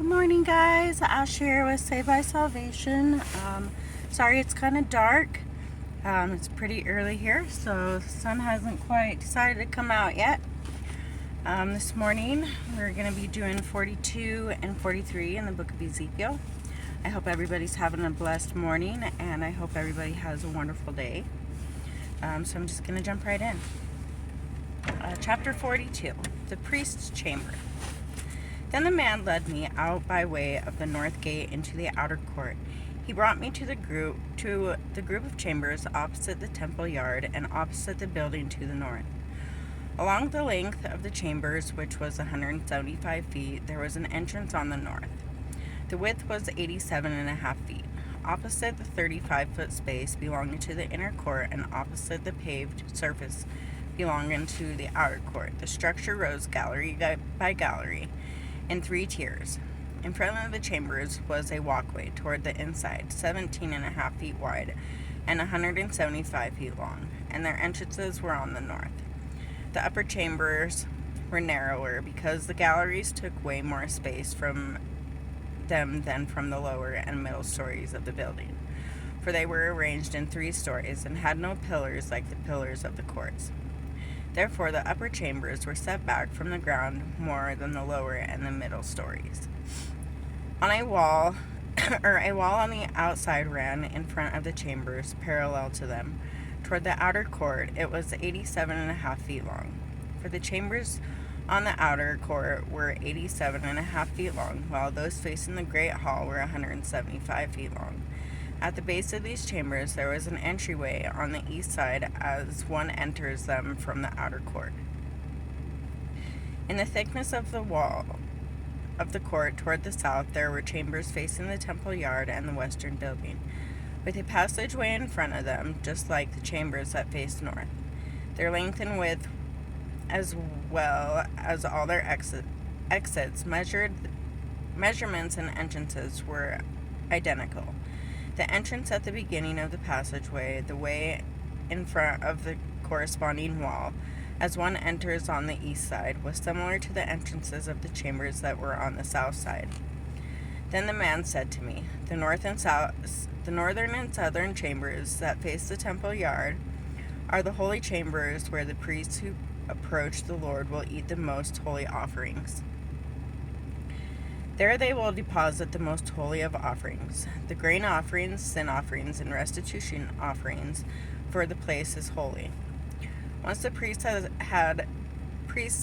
Good morning, guys. Ash here with Saved by Salvation. Sorry it's kind of dark. It's pretty early here, so the sun hasn't quite decided to come out yet. This morning we're going to be doing 42 and 43 in the book of Ezekiel. I hope everybody's having a blessed morning, and I hope everybody has a wonderful day. So I'm just going to jump right in. Chapter 42, the priest's chamber. Then the man led me out by way of the north gate into the outer court. He brought me to the group of chambers opposite the temple yard and opposite the building to the north. Along the length of the chambers, which was 175 feet, there was an entrance on the north. The width was 87.5 feet. Opposite the 35-foot space belonging to the inner court and opposite the paved surface belonging to the outer court, the structure rose gallery by gallery in 3 tiers. In front of the chambers was a walkway toward the inside, 17.5 feet wide and 175 feet long, and their entrances were on the north. The upper chambers were narrower because the galleries took way more space from them than from the lower and middle stories of the building, for they were arranged in 3 stories and had no pillars like the pillars of the courts. Therefore, the upper chambers were set back from the ground more than the lower and the middle stories. On a wall on the outside ran in front of the chambers, parallel to them. Toward the outer court, it was 87.5 feet long. For the chambers on the outer court were 87.5 feet long, while those facing the great hall were 175 feet long. At the base of these chambers there was an entryway on the east side as one enters them from the outer court. In the thickness of the wall of the court toward the south there were chambers facing the temple yard and the western building, with a passageway in front of them, just like the chambers that faced north. Their length and width, as well as all their exits, measurements and entrances were identical. The entrance at the beginning of the passageway, the way in front of the corresponding wall, as one enters on the east side, was similar to the entrances of the chambers that were on the south side. Then the man said to me, the northern and southern chambers that face the temple yard are the holy chambers where the priests who approach the Lord will eat the most holy offerings. There they will deposit the most holy of offerings, the grain offerings, sin offerings, and restitution offerings, for the place is holy. Once the priests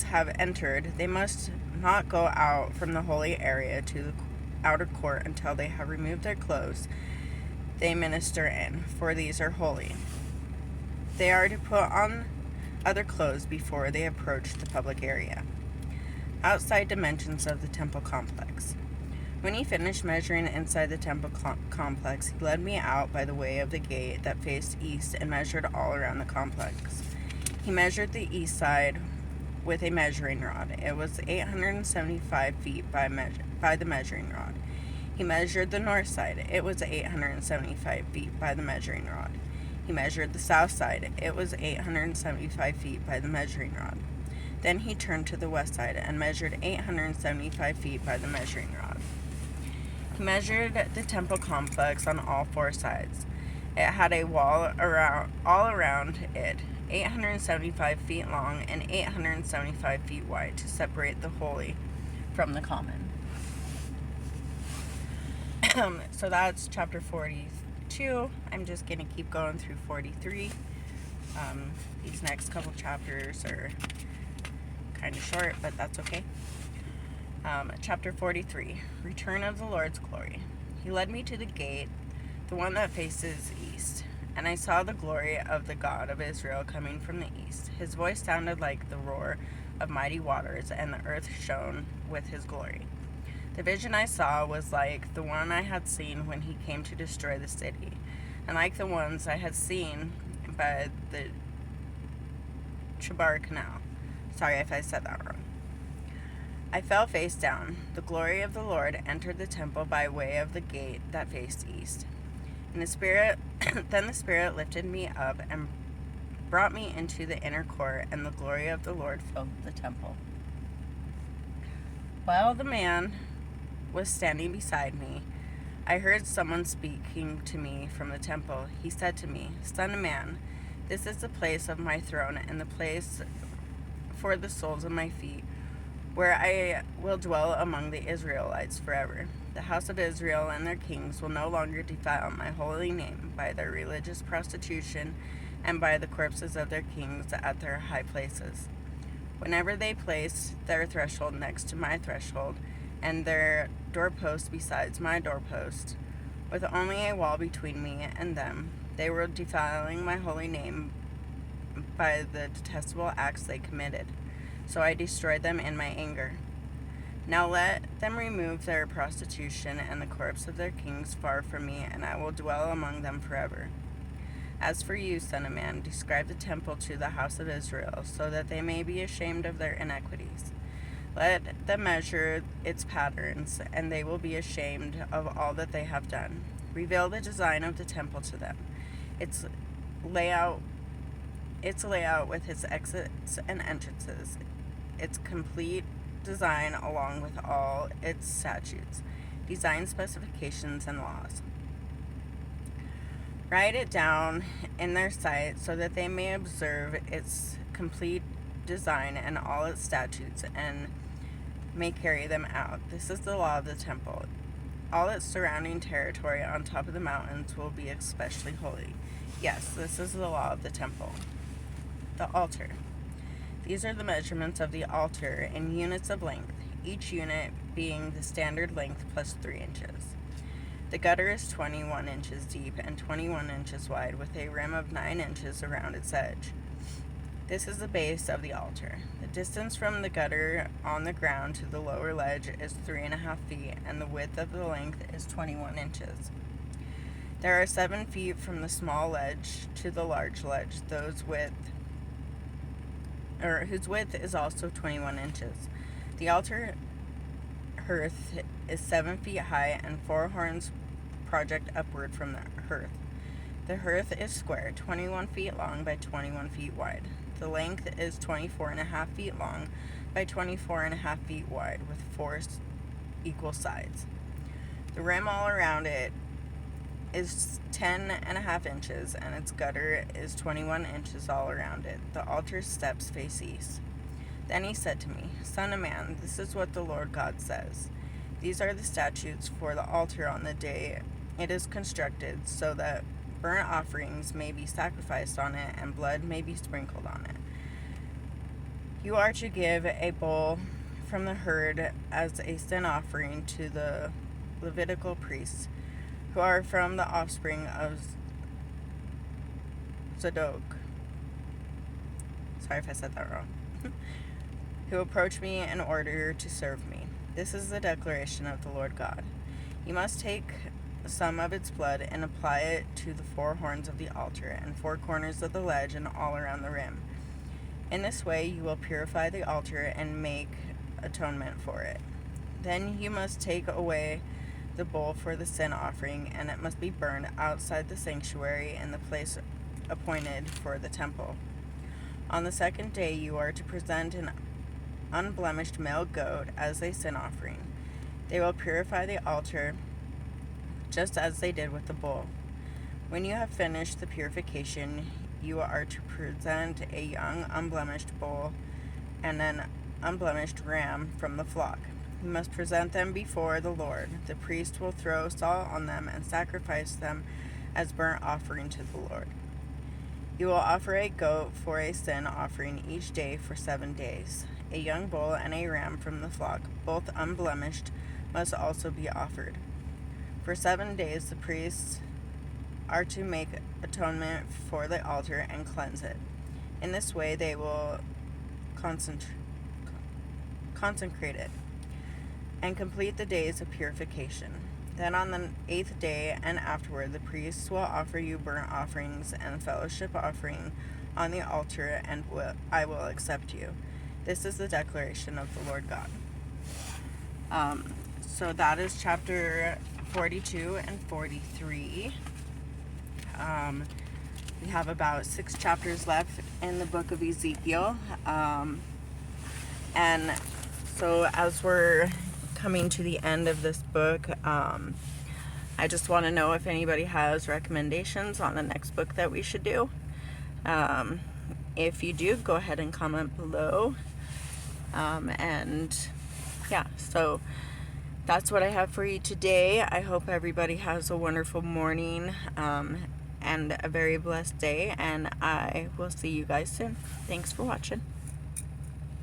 have entered, they must not go out from the holy area to the outer court until they have removed their clothes they minister in, for these are holy. They are to put on other clothes before they approach the public area. Outside dimensions of the temple complex. When he finished measuring inside the temple complex, he led me out by the way of the gate that faced east and measured all around the complex. He measured the east side with a measuring rod. It was 875 feet by the measuring rod. He measured the north side. It was 875 feet by the measuring rod. He measured the south side. It was 875 feet by the measuring rod. Then he turned to the west side and measured 875 feet by the measuring rod. He measured the temple complex on all 4 sides. It had a wall all around it, 875 feet long and 875 feet wide, to separate the holy from the common. So that's chapter 42. I'm just going to keep going through 43. These next couple chapters are kind of short, but that's okay. Chapter 43, Return of the Lord's Glory. He led me to the gate, the one that faces east, and I saw the glory of the God of Israel coming from the east. His voice sounded like the roar of mighty waters, and the earth shone with his glory. The vision I saw was like the one I had seen when he came to destroy the city, and like the ones I had seen by the Chebar Canal. Sorry if I said that wrong. I fell face down. The glory of the Lord entered the temple by way of the gate that faced east. Then the Spirit lifted me up and brought me into the inner court, and the glory of the Lord filled the temple. While the man was standing beside me, I heard someone speaking to me from the temple. He said to me, "Son of man, this is the place of my throne and the place for the soles of my feet, where I will dwell among the Israelites forever. The house of Israel and their kings will no longer defile my holy name by their religious prostitution and by the corpses of their kings at their high places. Whenever they place their threshold next to my threshold, and their doorpost besides my doorpost, with only a wall between me and them, they were defiling my holy name by the detestable acts they committed. So I destroyed them in my anger. Now let them remove their prostitution and the corpse of their kings far from me, and I will dwell among them forever. As for you, son of man, describe the temple to the house of Israel, so that they may be ashamed of their iniquities. Let them measure its patterns, and they will be ashamed of all that they have done. Reveal the design of the temple to them, its layout with its exits and entrances, its complete design along with all its statutes, design specifications, and laws. Write it down in their sight so that they may observe its complete design and all its statutes and may carry them out. This is the law of the temple. All its surrounding territory on top of the mountains will be especially holy. Yes, this is the law of the temple. The altar. These are the measurements of the altar in units of length, each unit being the standard length plus 3 inches. The gutter is 21 inches deep and 21 inches wide, with a rim of 9 inches around its edge. This is the base of the altar. The distance from the gutter on the ground to the lower ledge is 3.5 feet, and the width of the length is 21 inches. There are 7 feet from the small ledge to the large ledge, whose width is also 21 inches. The altar hearth is 7 feet high, and 4 horns project upward from the hearth. The hearth is square, 21 feet long by 21 feet wide. The length is 24.5 feet long by 24.5 feet wide, with 4 equal sides. The rim all around it is 10.5 inches, and its gutter is 21 inches all around it. The altar's steps face east. Then he said to me, "Son of man, this is what the Lord God says. These are the statutes for the altar on the day it is constructed, so that burnt offerings may be sacrificed on it, and blood may be sprinkled on it. You are to give a bull from the herd as a sin offering to the Levitical priests, who are from the offspring of Zadok." Sorry if I said that wrong. "Who approach me in order to serve me. This is the declaration of the Lord God. You must take some of its blood and apply it to the 4 horns of the altar and 4 corners of the ledge and all around the rim. In this way you will purify the altar and make atonement for it. Then you must take away the bull for the sin offering, and it must be burned outside the sanctuary in the place appointed for the temple. On the 2nd day you are to present an unblemished male goat as a sin offering. They will purify the altar just as they did with the bull. When you have finished the purification, you are to present a young unblemished bull and an unblemished ram from the flock. You must present them before the Lord. The priest will throw salt on them and sacrifice them as burnt offering to the Lord. You will offer a goat for a sin offering each day for 7 days. A young bull and a ram from the flock, both unblemished, must also be offered. For 7 days the priests are to make atonement for the altar and cleanse it. In this way they will consecrate it and complete the days of purification. Then on the 8th day and afterward the priests will offer you burnt offerings and fellowship offering on the altar, and I will accept you. This is the declaration of the Lord God." So that is chapter 42 and 43. We have about 6 chapters left in the book of Ezekiel. And so as we're coming to the end of this book. I just want to know if anybody has recommendations on the next book that we should do. If you do, go ahead and comment below. And yeah, so that's what I have for you today. I hope everybody has a wonderful morning and a very blessed day, and I will see you guys soon. Thanks for watching.